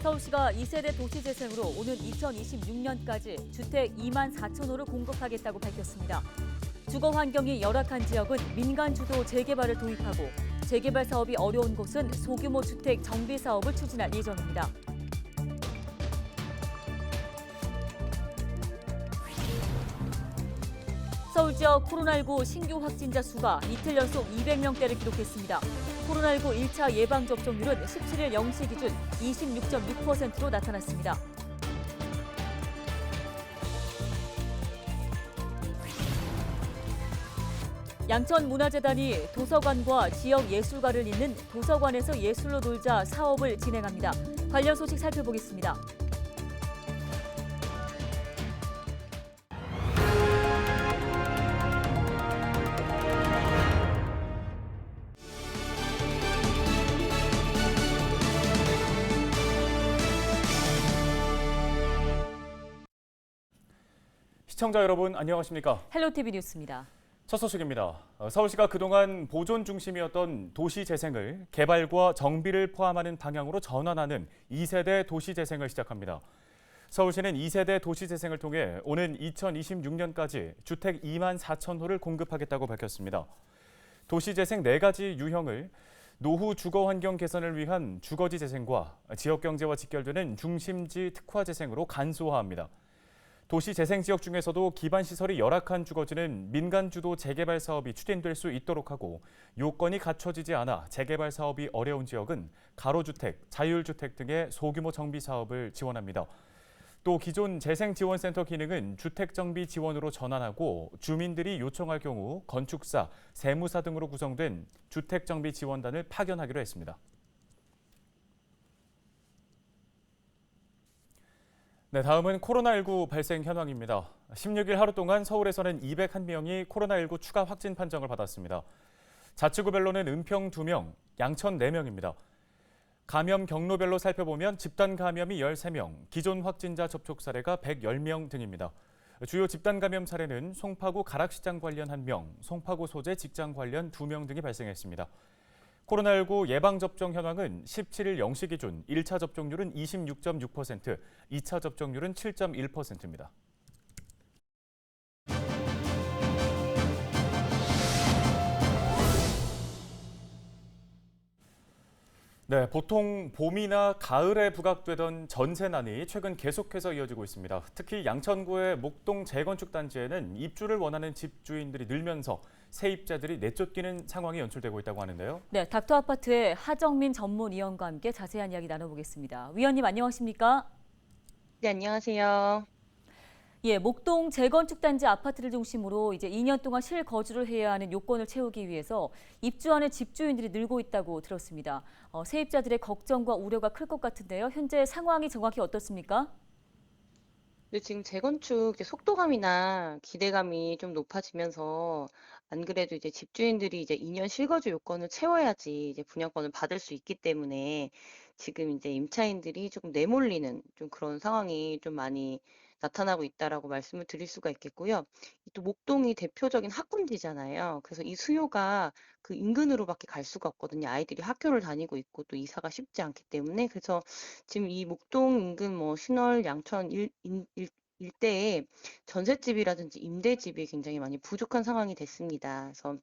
서울시가 2세대 도시재생으로 오는 2026년까지 주택 2만 4천 호를 공급하겠다고 밝혔습니다. 주거 환경이 열악한 지역은 민간 주도 재개발을 도입하고 재개발 사업이 어려운 곳은 소규모 주택 정비 사업을 추진할 예정입니다. 서울 지역 코로나19 신규 확진자 수가 이틀 연속 200명대를 기록했습니다. 코로나19 1차 예방접종률은 17일 0시 기준 26.6%로 나타났습니다. 양천문화재단이 도서관과 지역 예술가를 잇는 도서관에서 예술로 놀자 사업을 진행합니다. 관련 소식 살펴보겠습니다. 시청자 여러분 안녕하십니까? 헬로티비 뉴스입니다. 첫 소식입니다. 서울시가 그동안 보존 중심이었던 도시 재생을 개발과 정비를 포함하는 방향으로 전환하는 2세대 도시 재생을 시작합니다. 서울시는 2세대 도시 재생을 통해 오는 2026년까지 주택 2만 4천 호를 공급하겠다고 밝혔습니다. 도시 재생 4가지 유형을 노후 주거 환경 개선을 위한 주거지 재생과 지역 경제와 직결되는 중심지 특화 재생으로 간소화합니다. 도시 재생 지역 중에서도 기반 시설이 열악한 주거지는 민간 주도 재개발 사업이 추진될 수 있도록 하고 요건이 갖춰지지 않아 재개발 사업이 어려운 지역은 가로주택, 자율주택 등의 소규모 정비 사업을 지원합니다. 또 기존 재생지원센터 기능은 주택정비 지원으로 전환하고 주민들이 요청할 경우 건축사, 세무사 등으로 구성된 주택정비 지원단을 파견하기로 했습니다. 네, 다음은 코로나19 발생 현황입니다. 16일 하루 동안 서울에서는 201명이 코로나19 추가 확진 판정을 받았습니다. 자치구별로는 은평 2명, 양천 4명입니다. 감염 경로별로 살펴보면 집단 감염이 13명, 기존 확진자 접촉 사례가 110명 등입니다. 주요 집단 감염 사례는 송파구 가락시장 관련 1명, 송파구 소재 직장 관련 2명 등이 발생했습니다. 코로나19 예방접종 현황은 17일 0시 기준 1차 접종률은 26.6%, 2차 접종률은 7.1%입니다. 네, 보통 봄이나 가을에 부각되던 전세난이 최근 계속해서 이어지고 있습니다. 특히 양천구의 목동 재건축 단지에는 입주를 원하는 집주인들이 늘면서 세입자들이 내쫓기는 상황이 연출되고 있다고 하는데요. 네, 닥터 아파트의 하정민 전문위원과 함께 자세한 이야기 나눠보겠습니다. 위원님 안녕하십니까? 네, 안녕하세요. 예, 목동 재건축 단지 아파트를 중심으로 이제 2년 동안 실거주를 해야 하는 요건을 채우기 위해서 입주하는 집주인들이 늘고 있다고 들었습니다. 세입자들의 걱정과 우려가 클 것 같은데요. 현재 상황이 정확히 어떻습니까? 근데 지금 재건축 이제 속도감이나 기대감이 좀 높아지면서 안 그래도 이제 집주인들이 이제 2년 실거주 요건을 채워야지 이제 분양권을 받을 수 있기 때문에 지금 이제 임차인들이 조금 내몰리는 좀 그런 상황이 좀 많이 나타나고 있다라고 말씀을 드릴 수가 있겠고요. 또 목동이 대표적인 학군지잖아요. 그래서 이 수요가 그 인근으로밖에 갈 수가 없거든요. 아이들이 학교를 다니고 있고 또 이사가 쉽지 않기 때문에 그래서 지금 이 목동 인근 뭐 신월, 양천 일대에 전셋집이라든지 임대집이 굉장히 많이 부족한 상황이 됐습니다. 그래서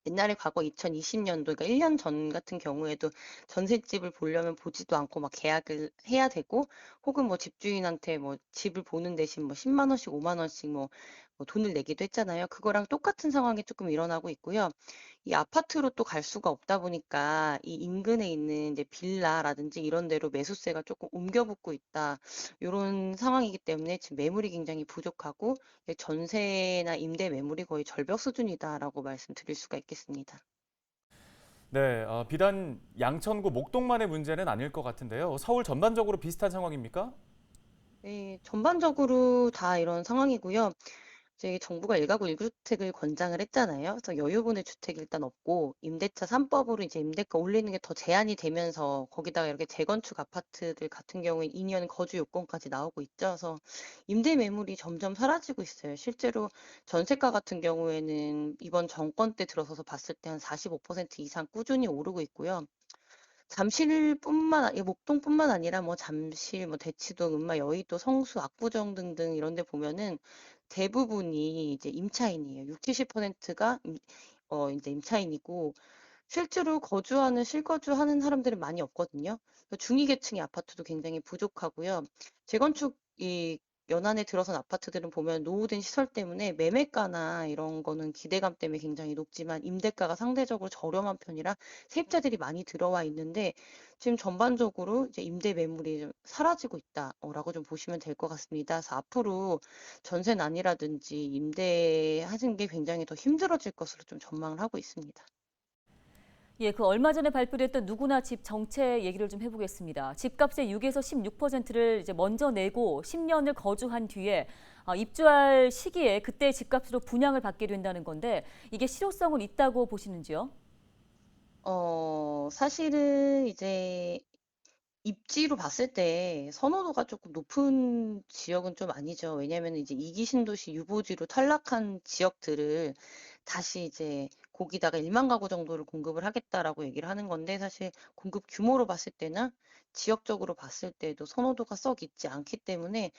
옛날에 과거 2020년도, 그러니까 1년 전 같은 경우에도 전셋집을 보려면 보지도 않고 막 계약을 해야 되고, 혹은 뭐 집주인한테 뭐 집을 보는 대신 뭐 10만 원씩, 5만 원씩 뭐 돈을 내기도 했잖아요. 그거랑 똑같은 상황이 조금 일어나고 있고요. 이 아파트로 또 갈 수가 없다 보니까 이 인근에 있는 이제 빌라라든지 이런 데로 매수세가 조금 옮겨 붙고 있다. 이런 상황이기 때문에 지금 매물이 굉장히 부족하고 전세나 임대 매물이 거의 절벽 수준이다라고 말씀드릴 수가 있겠습니다. 네, 비단 양천구 목동만의 문제는 아닐 것 같은데요. 서울 전반적으로 비슷한 상황입니까? 네, 전반적으로 다 이런 상황이고요. 이제 정부가 1가구 1주택을 권장을 했잖아요. 그래서 여유분의 주택이 일단 없고 임대차 3법으로 이제 임대가 올리는 게 더 제한이 되면서 거기다가 이렇게 재건축 아파트들 같은 경우에 2년 거주 요건까지 나오고 있죠. 그래서 임대 매물이 점점 사라지고 있어요. 실제로 전세가 같은 경우에는 이번 정권 때 들어서서 봤을 때 한 45% 이상 꾸준히 오르고 있고요. 목동뿐만 아니라 뭐 잠실, 뭐 대치동, 음마, 여의도, 성수, 압구정 등등 이런 데 보면은 대부분이 이제 임차인이에요. 60~70%가 이제 임차인이고 실제로 실거주하는 사람들은 많이 없거든요. 중위 계층의 아파트도 굉장히 부족하고요. 재건축이 연안에 들어선 아파트들은 보면 노후된 시설 때문에 매매가나 이런 거는 기대감 때문에 굉장히 높지만 임대가가 상대적으로 저렴한 편이라 세입자들이 많이 들어와 있는데 지금 전반적으로 이제 임대 매물이 좀 사라지고 있다라고 좀 보시면 될 것 같습니다. 그래서 앞으로 전세난이라든지 임대하는 게 굉장히 더 힘들어질 것으로 좀 전망을 하고 있습니다. 예, 그 얼마 전에 발표됐던 누구나 집 정책 얘기를 좀 해보겠습니다. 집값의 6에서 16%를 이제 먼저 내고 10년을 거주한 뒤에 입주할 시기에 그때 집값으로 분양을 받게 된다는 건데 이게 실효성은 있다고 보시는지요? 사실은 이제 입지로 봤을 때 선호도가 조금 높은 지역은 좀 아니죠. 왜냐하면 이제 2기 신도시 유보지로 탈락한 지역들을 다시 이제 거기다가 1만 가구 정도를 공급을 하겠다라고 얘기를 하는 건데 사실 공급 규모로 봤을 때나 지역적으로 봤을 때도 선호도가 썩 있지 않기 때문에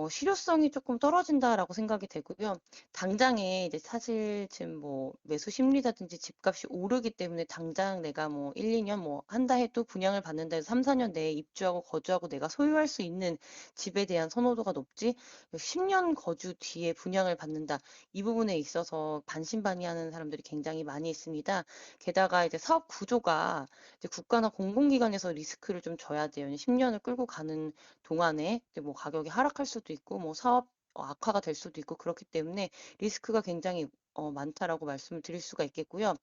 실효성이 조금 떨어진다라고 생각이 되고요. 당장에 이제 사실 지금 뭐 매수 심리라든지 집값이 오르기 때문에 당장 내가 뭐 1, 2년 뭐 한다 해도 분양을 받는다 해서 3, 4년 내에 입주하고 거주하고 내가 소유할 수 있는 집에 대한 선호도가 높지 10년 거주 뒤에 분양을 받는다. 이 부분에 있어서 반신반의하는 사람들이 굉장히 많이 있습니다. 게다가 이제 사업 구조가 이제 국가나 공공기관에서 리스크를 좀 져야 돼요. 10년을 끌고 가는 동안에 이제 뭐 가격이 하락할 수도 있고 뭐 사업 악화가 될 수도 있고 그렇기 때문에 리스크가 굉장히 많다라고 말씀을 드릴 수가 있겠고요.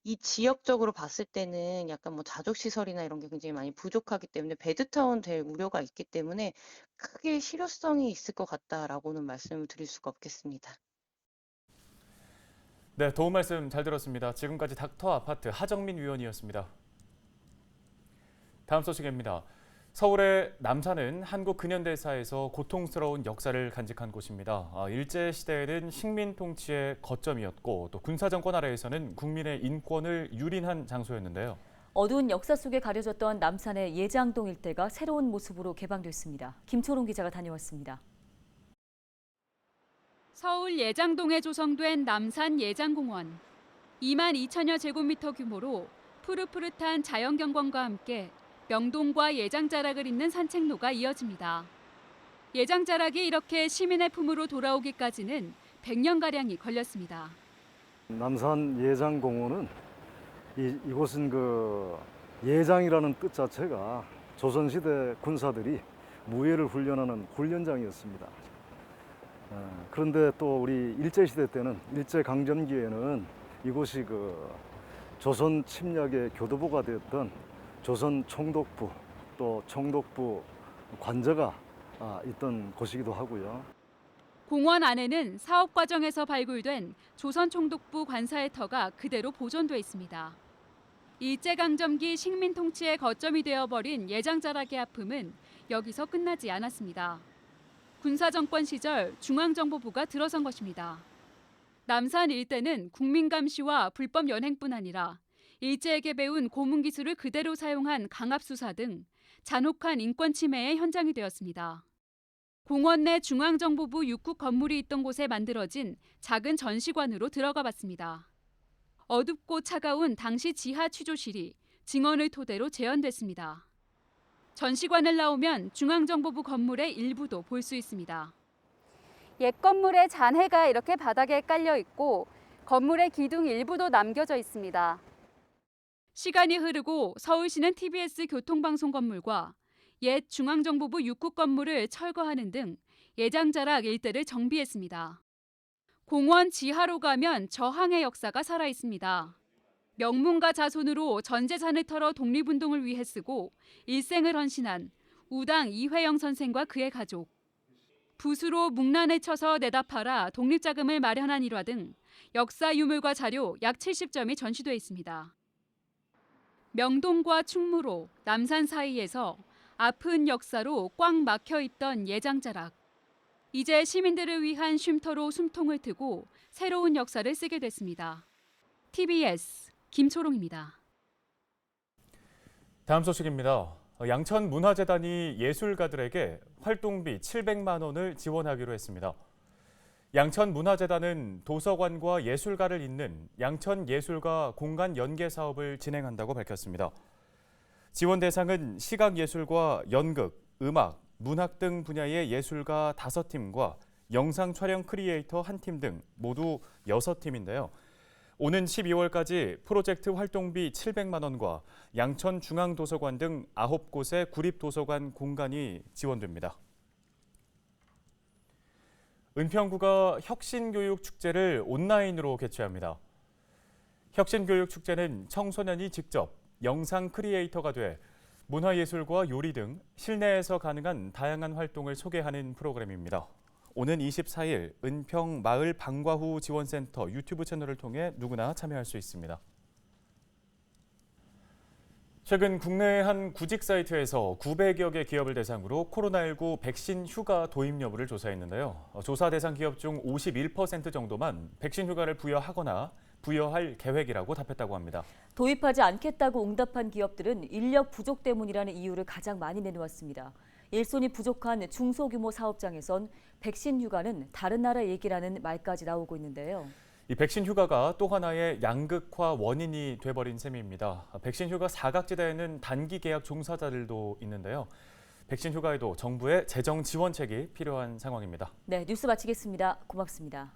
이 지역적으로 봤을 때는 약간 뭐 자족 시설이나 이런 게 굉장히 많이 부족하기 때문에 베드타운 될 우려가 있기 때문에 크게 실효성이 있을 것 같다라고는 말씀을 드릴 수가 없겠습니다. 네, 도움 말씀 잘 들었습니다. 지금까지 닥터 아파트 하정민 위원이었습니다. 다음 소식입니다. 서울의 남산은 한국 근현대사에서 고통스러운 역사를 간직한 곳입니다. 일제시대에는 식민 통치의 거점이었고 또 군사정권 아래에서는 국민의 인권을 유린한 장소였는데요. 어두운 역사 속에 가려졌던 남산의 예장동 일대가 새로운 모습으로 개방됐습니다. 김초롱 기자가 다녀왔습니다. 서울 예장동에 조성된 남산 예장공원. 2만 2천여 제곱미터 규모로 푸릇푸릇한 자연경관과 함께 명동과 예장자락을 잇는 산책로가 이어집니다. 예장자락이 이렇게 시민의 품으로 돌아오기까지는 100년가량이 걸렸습니다. 남산 예장공원은 이곳은 그 예장이라는 뜻 자체가 조선시대 군사들이 무예를 훈련하는 훈련장이었습니다. 그런데 또 우리 일제시대 때는 일제강점기에는 이곳이 그 조선 침략의 교도보가 되었던 조선 총독부 또 총독부 관저가 있던 곳이기도 하고요. 공원 안에는 사업 과정에서 발굴된 조선 총독부 관사의 터가 그대로 보존돼 있습니다. 일제강점기 식민 통치의 거점이 되어버린 예장자락의 아픔은 여기서 끝나지 않았습니다. 군사정권 시절 중앙정보부가 들어선 것입니다. 남산 일대는 국민감시와 불법 연행뿐 아니라 일제에게 배운 고문기술을 그대로 사용한 강압수사 등 잔혹한 인권 침해의 현장이 되었습니다. 공원 내 중앙정보부 6국 건물이 있던 곳에 만들어진 작은 전시관으로 들어가 봤습니다. 어둡고 차가운 당시 지하 취조실이 증언을 토대로 재현됐습니다. 전시관을 나오면 중앙정보부 건물의 일부도 볼 수 있습니다. 옛 건물의 잔해가 이렇게 바닥에 깔려 있고 건물의 기둥 일부도 남겨져 있습니다. 시간이 흐르고 서울시는 TBS 교통방송 건물과 옛 중앙정보부 6국 건물을 철거하는 등 예장자락 일대를 정비했습니다. 공원 지하로 가면 저항의 역사가 살아 있습니다. 명문가 자손으로 전 재산을 털어 독립운동을 위해 쓰고 일생을 헌신한 우당 이회영 선생과 그의 가족, 붓으로 문란에 쳐서 내다 팔아 독립자금을 마련한 일화 등 역사 유물과 자료 약 70점이 전시돼 있습니다. 명동과 충무로, 남산 사이에서 아픈 역사로 꽉 막혀 있던 예장자락. 이제 시민들을 위한 쉼터로 숨통을 트고 새로운 역사를 쓰게 됐습니다. TBS 김초롱입니다. 다음 소식입니다. 양천문화재단이 예술가들에게 활동비 700만 원을 지원하기로 했습니다. 양천문화재단은 도서관과 예술가를 잇는 양천예술가 공간 연계 사업을 진행한다고 밝혔습니다. 지원 대상은 시각예술과 연극, 음악, 문학 등 분야의 예술가 5팀과 영상 촬영 크리에이터 1팀 등 모두 6팀인데요. 오는 12월까지 프로젝트 활동비 700만 원과 양천중앙도서관 등 9곳의 구립도서관 공간이 지원됩니다. 은평구가 혁신교육축제를 온라인으로 개최합니다. 혁신교육축제는 청소년이 직접 영상 크리에이터가 돼 문화예술과 요리 등 실내에서 가능한 다양한 활동을 소개하는 프로그램입니다. 오는 24일 은평 마을 방과후 지원센터 유튜브 채널을 통해 누구나 참여할 수 있습니다. 최근 국내 한 구직 사이트에서 900여 개 기업을 대상으로 코로나19 백신 휴가 도입 여부를 조사했는데요. 조사 대상 기업 중 51% 정도만 백신 휴가를 부여하거나 부여할 계획이라고 답했다고 합니다. 도입하지 않겠다고 응답한 기업들은 인력 부족 때문이라는 이유를 가장 많이 내놓았습니다. 일손이 부족한 중소규모 사업장에선 백신 휴가는 다른 나라 얘기라는 말까지 나오고 있는데요. 이 백신 휴가가 또 하나의 양극화 원인이 돼버린 셈입니다. 백신 휴가 사각지대에는 단기 계약 종사자들도 있는데요. 백신 휴가에도 정부의 재정 지원책이 필요한 상황입니다. 네, 뉴스 마치겠습니다. 고맙습니다.